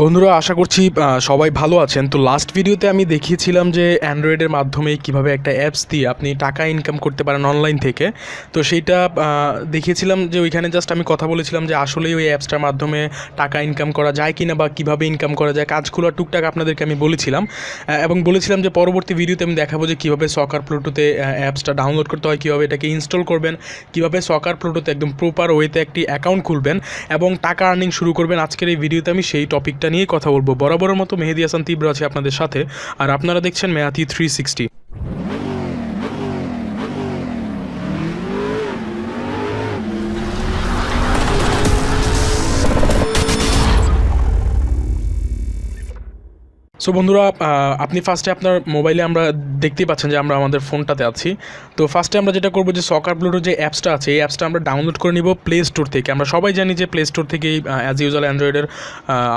বন্ধুরা আশা করছি সবাই ভালো আছেন। তো লাস্ট ভিডিওতে আমি দেখিয়েছিলাম যে অ্যান্ড্রয়েডের মাধ্যমে কিভাবে একটা অ্যাপস দিয়ে আপনি টাকা ইনকাম করতে পারেন অনলাইন থেকে। তো সেইটা দেখিয়েছিলাম যে ওইখানে জাস্ট আমি কথা বলেছিলাম যে আসলেই ওই অ্যাপসটার মাধ্যমে টাকা ইনকাম করা যায় কি না বা কীভাবে ইনকাম করা যায়, কাজগুলো টুকটাক আপনাদেরকে আমি বলেছিলাম এবং বলেছিলাম যে পরবর্তী ভিডিওতে আমি দেখাবো যে কীভাবে সকার প্লুটোতে অ্যাপসটা ডাউনলোড করতে হয়, কীভাবে এটাকে ইনস্টল করবেন, কীভাবে সকার প্লুটোতে একদম প্রপার ওয়েতে একটি অ্যাকাউন্ট খুলবেন এবং টাকা আর্নিং শুরু করবেন। আজকের এই ভিডিওতে আমি সেই টপিকটা নিয়ে কথা বলবো। বরাবরের মতো মেহেদি হাসান তীব্র আছে আপনাদের সাথে, আর আপনারা দেখছেন মেয়াতি 360। সো বন্ধুরা, আপনি ফার্স্টে আপনার মোবাইলে আমরা দেখতেই পাচ্ছেন যে আমরা আমাদের ফোনটাতে আছি। তো ফার্স্টে আমরা যেটা করবো যে সকার প্লুটো যে অ্যাপসটা আছে এই অ্যাপসটা আমরা ডাউনলোড করে নিব প্লে স্টোর থেকে। আমরা সবাই জানি যে প্লে স্টোর থেকেই অ্যাজ ইউজুয়াল অ্যান্ড্রয়েডের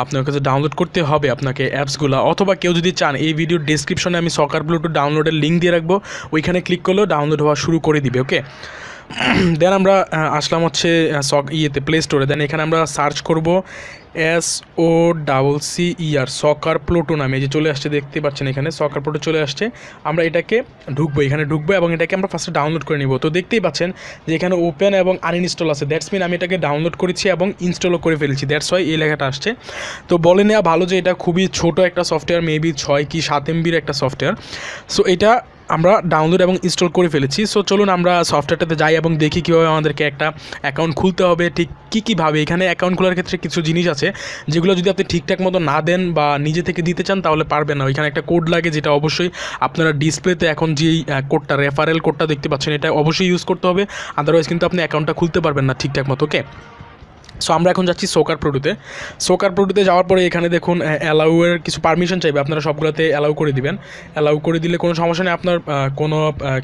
আপনার কাছে ডাউনলোড করতে হবে আপনাকে অ্যাপসগুলো, অথবা কেউ যদি চান এই ভিডিওর ডেসক্রিপশনে আমি সকার প্লুটো ডাউনলোডের লিঙ্ক দিয়ে রাখবো, ওইখানে ক্লিক করলেও ডাউনলোড হওয়া শুরু করে দিবে। ওকে, দেন আমরা আসলাম হচ্ছে প্লে স্টোরে। দেন এখানে আমরা সার্চ করব SOCCER সকার প্লুটো নামে, যে চলে আসছে দেখতে পাচ্ছেন এখানে সকার প্লুটো চলে আসছে। আমরা এটাকে এখানে ঢুকবো এবং এটাকে আমরা ফার্স্টে ডাউনলোড করে নিব। তো দেখতেই পাচ্ছেন যে এখানে ওপেন এবং আনইনস্টল আছে, দ্যাটস মিন আমি এটাকে ডাউনলোড করেছি এবং ইনস্টলও করে ফেলেছি, দ্যাটস ওয়াই এই লেখাটা আসছে। তো বলে নেওয়া ভালো যে এটা খুবই ছোট একটা সফটওয়্যার, মেবি 6 কি 7 MB একটা সফটওয়্যার। সো এটা আমরা ডাউনলোড এবং ইনস্টল করে ফেলেছি। সো চলুন আমরা সফটওয়্যারটাতে যাই এবং দেখি কীভাবে আমাদেরকে একটা অ্যাকাউন্ট খুলতে হবে, ঠিক কীভাবে। এখানে অ্যাকাউন্ট খোলার ক্ষেত্রে কিছু জিনিস আছে যেগুলো যদি আপনি ঠিকঠাক মতো না দেন বা নিজে থেকে দিতে চান তাহলে পারবেন না। ওইখানে একটা কোড লাগে, যেটা অবশ্যই আপনারা ডিসপ্লেতে এখন যেই কোডটা রেফারেল কোডটা দেখতে পাচ্ছেন এটা অবশ্যই ইউজ করতে হবে, আদারওয়াইজ কিন্তু আপনি অ্যাকাউন্টটা খুলতে পারবেন না ঠিকঠাক মতো। ওকে, সো আমরা এখন যাচ্ছি সকার প্লুটোতে যাওয়ার পরে এখানে দেখুন অ্যালাউয়ের কিছু পারমিশন চাইবে, আপনারা সবগুলোতে অ্যালাউ করে দিবেন। অ্যালাউ করে দিলে কোনো সমস্যা নেই, আপনার কোনো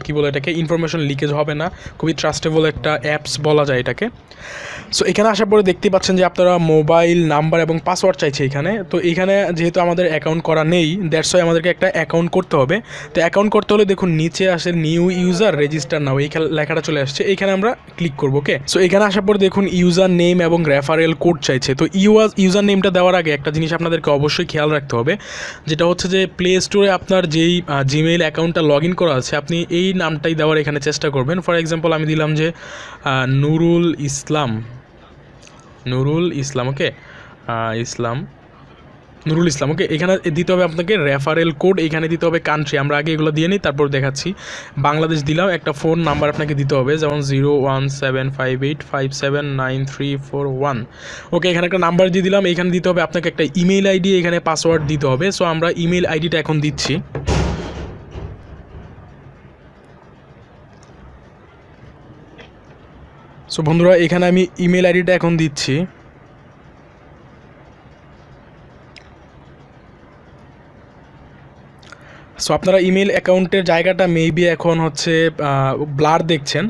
কী বলে এটাকে ইনফরমেশন লিকেজ হবে না। খুবই ট্রাস্টেবল একটা অ্যাপস বলা যায় এটাকে। সো এখানে আসার পরে দেখতে পাচ্ছেন যে আপনারা মোবাইল নাম্বার এবং পাসওয়ার্ড চাইছে এখানে। তো এখানে যেহেতু আমাদের অ্যাকাউন্ট করা নেই, দ্যাটস ওয়াই আমাদেরকে একটা অ্যাকাউন্ট করতে হবে। তো অ্যাকাউন্ট করতে হলে দেখুন নিচে আসে নিউ ইউজার রেজিস্টার নাও, এই লেখাটা চলে আসছে, এইখানে আমরা ক্লিক করবো। ওকে, সো এখানে আসার পরে দেখুন ইউজার নেম এবং রেফারেল কোড চাইছে। তো ইউজার নেমটা দেওয়ার আগে একটা জিনিস আপনাদেরকে অবশ্যই খেয়াল রাখতে হবে, যেটা হচ্ছে যে প্লে স্টোরে আপনার যেই জিমেইল অ্যাকাউন্টটা লগ ইন করা আছে আপনি এই নামটাই দেওয়ার এখানে চেষ্টা করবেন। ফর এক্সাম্পল আমি দিলাম যে নুরুল ইসলাম। ওকে, নুরুল ইসলাম। ওকে, এখানে দিতে হবে আপনাকে রেফারেল কোড, এখানে দিতে হবে কান্ট্রি, আমরা আগে এগুলো দিয়ে নিই তারপর দেখাচ্ছি। বাংলাদেশ দিলাম, একটা ফোন নাম্বার আপনাকে দিতে হবে যেমন 01758579341। ওকে, এখানে একটা নাম্বার দিয়ে দিলাম, এখানে দিতে হবে আপনাকে একটা ইমেইল আইডি, এখানে পাসওয়ার্ড দিতে হবে। সো আমরা ইমেইল আইডিটা এখন দিচ্ছি। সো বন্ধুরা এখানে আমি ইমেল আইডিটা এখন দিচ্ছি। সো আপনারা ইমেল অ্যাকাউন্টের জায়গাটা মেবি এখন হচ্ছে ব্লার দেখছেন।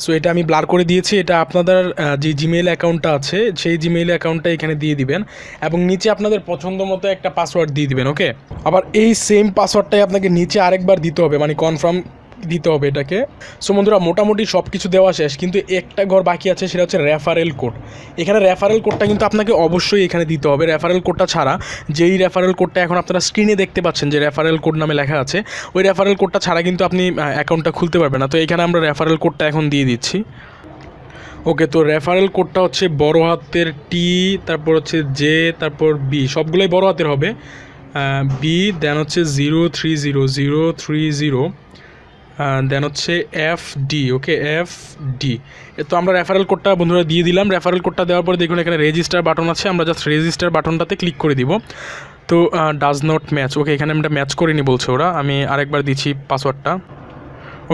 সো এটা আমি ব্লার করে দিয়েছি। এটা আপনাদের যে জিমেইল অ্যাকাউন্টটা আছে সেই জিমেইল অ্যাকাউন্টটা এখানে দিয়ে দিবেন এবং নিচে আপনাদের পছন্দ মতো একটা পাসওয়ার্ড দিয়ে দিবেন। ওকে, আবার এই সেম পাসওয়ার্ডটাই আপনাকে নিচে আরেকবার দিতে হবে, মানে কনফার্ম দিতে হবে এটাকে। সো বন্ধুরা মোটামুটি সব কিছু দেওয়া শেষ, কিন্তু একটা ঘর বাকি আছে, সেটা হচ্ছে রেফারেল কোড। এখানে রেফারেল কোডটা কিন্তু আপনাকে অবশ্যই এখানে দিতে হবে। রেফারেল কোডটা ছাড়া, যেই রেফারেল কোডটা এখন আপনারা স্ক্রিনে দেখতে পাচ্ছেন যে রেফারেল কোড নামে লেখা আছে, ওই রেফারেল কোডটা ছাড়া কিন্তু আপনি অ্যাকাউন্টটা খুলতে পারবেন না। তো এখানে আমরা রেফারেল কোডটা এখন দিয়ে দিচ্ছি। ওকে, তো রেফারেল কোডটা হচ্ছে বড় হাতের টি, তারপর হচ্ছে জে, তারপর বি, সবগুলোই বড় হাতের হবে। বি, দেন হচ্ছে 030 দেন হচ্ছে FD। ওকে, FD। তো আমরা রেফারেল কোডটা বন্ধুরা দিয়ে দিলাম। রেফারেল কোডটা দেওয়ার পরে দেখুন এখানে রেজিস্টার বাটন আছে, আমরা জাস্ট রেজিস্টার বাটনটাতে ক্লিক করে দিব। তো ডাজ নট ম্যাচ। ওকে, এখানে আমরা ম্যাচ করিনি বলছে ওরা, আমি আরেকবার দিচ্ছি পাসওয়ার্ডটা।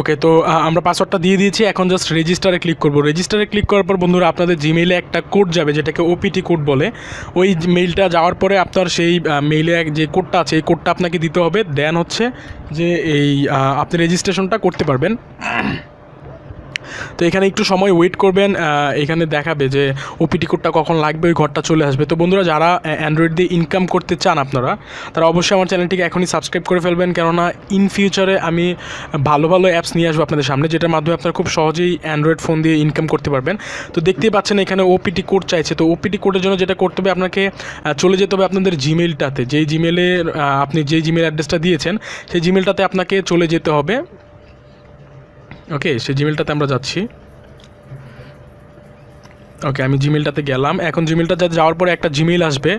ওকে, তো আমরা পাসওয়ার্ডটা দিয়ে দিয়েছি, এখন জাস্ট রেজিস্টারে ক্লিক করব। রেজিস্টারে ক্লিক করার পর বন্ধুরা আপনাদের জিমেইলে একটা কোড যাবে, যেটাকে OPT কোড বলে। ওই মেইলটা যাওয়ার পরে আপনার সেই মেইলে যে কোডটা আছে এই কোডটা আপনাকে দিতে হবে। দেন হচ্ছে যে এই আপনি রেজিস্ট্রেশনটা করতে পারবেন। তো এখানে একটু সময় ওয়েট করবেন, এখানে দেখাবে যে ওপিটি কোডটা কখন লাগবে, ওই ঘরটা চলে আসবে। তো বন্ধুরা, যারা অ্যান্ড্রয়েড দিয়ে ইনকাম করতে চান আপনারা, তারা অবশ্যই আমার চ্যানেলটিকে এখনই সাবস্ক্রাইব করে ফেলবেন, কেননা ইন ফিউচারে আমি ভালো ভালো অ্যাপস নিয়ে আসবো আপনাদের সামনে, যেটার মাধ্যমে আপনারা খুব সহজেই অ্যান্ড্রয়েড ফোন দিয়ে ইনকাম করতে পারবেন। তো দেখতেই পাচ্ছেন এখানে ওপিটি কোড চাইছে। তো ওপিটি কোডের জন্য যেটা করতে হবে, আপনাকে চলে যেতে হবে আপনাদের জিমেইলটাতে, যেই জিমেলে আপনি যেই জিমেল অ্যাড্রেসটা দিয়েছেন সেই জিমেলটাতে আপনাকে চলে যেতে হবে। ওকে, সেই জিমেলটাতে আমরা যাচ্ছি। ওকে, আমি জিমেলটাতে গেলাম। এখন জিমেলটাতে যাওয়ার পরে একটা জিমেল আসবে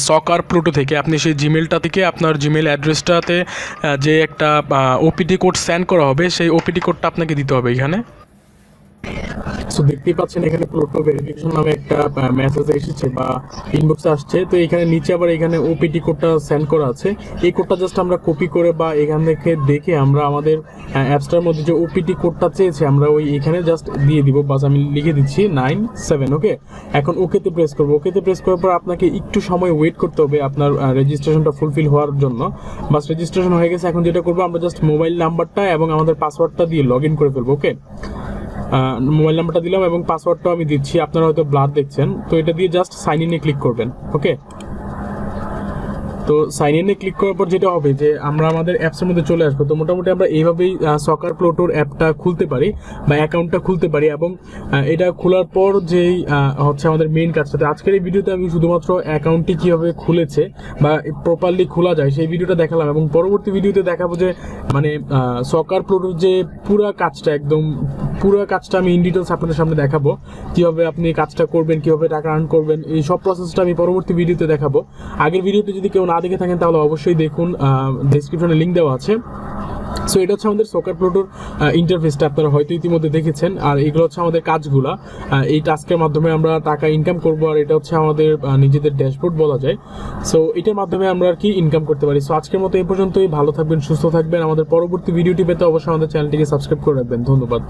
সকার প্লুটো থেকে। আপনি সেই জিমেলটা থেকে আপনার জিমেল অ্যাড্রেসটাতে যে একটা ওপিটি কোড সেন্ড করা হবে, সেই ওপিটি কোডটা আপনাকে দিতে হবে এখানে। সো দেখতেই পাচ্ছেন এখানে প্লুটো ভেরিফিকেশন নামে একটা মেসেজ এসেছে বা ইনবক্সে আসছে। তো এখানে নিচে আবার এখানে ওপিটি কোডটা সেন্ড করা আছে। এই কোডটা জাস্ট আমরা কপি করে বা এখান থেকে দেখে আমরা আমাদের অ্যাপসটার মধ্যে যে ওপিটি কোডটা চেয়েছে আমরা ওই এখানে জাস্ট দিয়ে দিব। বাস আমি লিখে দিচ্ছি 97। ওকে, এখন ওকেতে প্রেস করবো। ওকেতে প্রেস করার পর আপনাকে একটু সময় ওয়েট করতে হবে আপনার রেজিস্ট্রেশনটা ফুলফিল হওয়ার জন্য। বাস রেজিস্ট্রেশন হয়ে গেছে। এখন যেটা করবো, আমরা জাস্ট মোবাইল নাম্বারটা এবং আমাদের পাসওয়ার্ডটা দিয়ে লগ ইন করে ফেলবো। ওকে, মোবাইল নাম্বারটা দিলাম এবং পাসওয়ার্ডটাও আমি দিচ্ছি, আপনারা হয়তো ব্লাড দেখছেন। তো এটা দিয়ে জাস্ট সাইন ইনে ক্লিক করবেন। ওকে, তো সাইন ইনে ক্লিক করার পর যেটা হবে যে আমরা আমাদের অ্যাপসের মধ্যে চলে আসবো। তো মোটামুটি আমরা এইভাবেই সকার প্লুটোর অ্যাপটা খুলতে পারি বা অ্যাকাউন্টটা খুলতে পারি। এবং এটা খোলার পর যেই হচ্ছে আমাদের মেইন কাজটা, আজকের এই ভিডিওতে আমি শুধুমাত্র অ্যাকাউন্টটি কীভাবে খুলেছে বা প্রপারলি খোলা যায় সেই ভিডিওটা দেখালাম, এবং পরবর্তী ভিডিওতে দেখাবো যে মানে সকার প্লুটোর যে পুরা কাজটা, একদম পুরো কাজটা আমি ইন ডিটেলস আপনাদের সামনে দেখাবো, কীভাবে আপনি কাজটা করবেন, কীভাবে টাকা আর্ন করবেন, এই সব প্রসেসটা আমি পরবর্তী ভিডিওতে দেখাবো। আগের ভিডিওতে যদি কেউ না দেখে থাকেন তাহলে অবশ্যই দেখুন, ডেসক্রিপশনে লিঙ্ক দেওয়া আছে। সো এটা হচ্ছে আমাদের সকার প্লুটোর ইন্টারফেসটা, আপনারা হয়তো ইতিমধ্যে দেখেছেন। আর এগুলো হচ্ছে আমাদের কাজগুলা, এই টাস্কের মাধ্যমে আমরা টাকা ইনকাম করবো। আর এটা হচ্ছে আমাদের নিজেদের ড্যাশবোর্ড বলা যায়। সো এটার মাধ্যমে আমরা আর কি ইনকাম করতে পারি। সো আজকের মতো এই পর্যন্তই। ভালো থাকবেন, সুস্থ থাকবেন। আমাদের পরবর্তী ভিডিওটি পেতে অবশ্যই আমাদের চ্যানেলটিকে সাবস্ক্রাইব করে রাখবেন। ধন্যবাদ।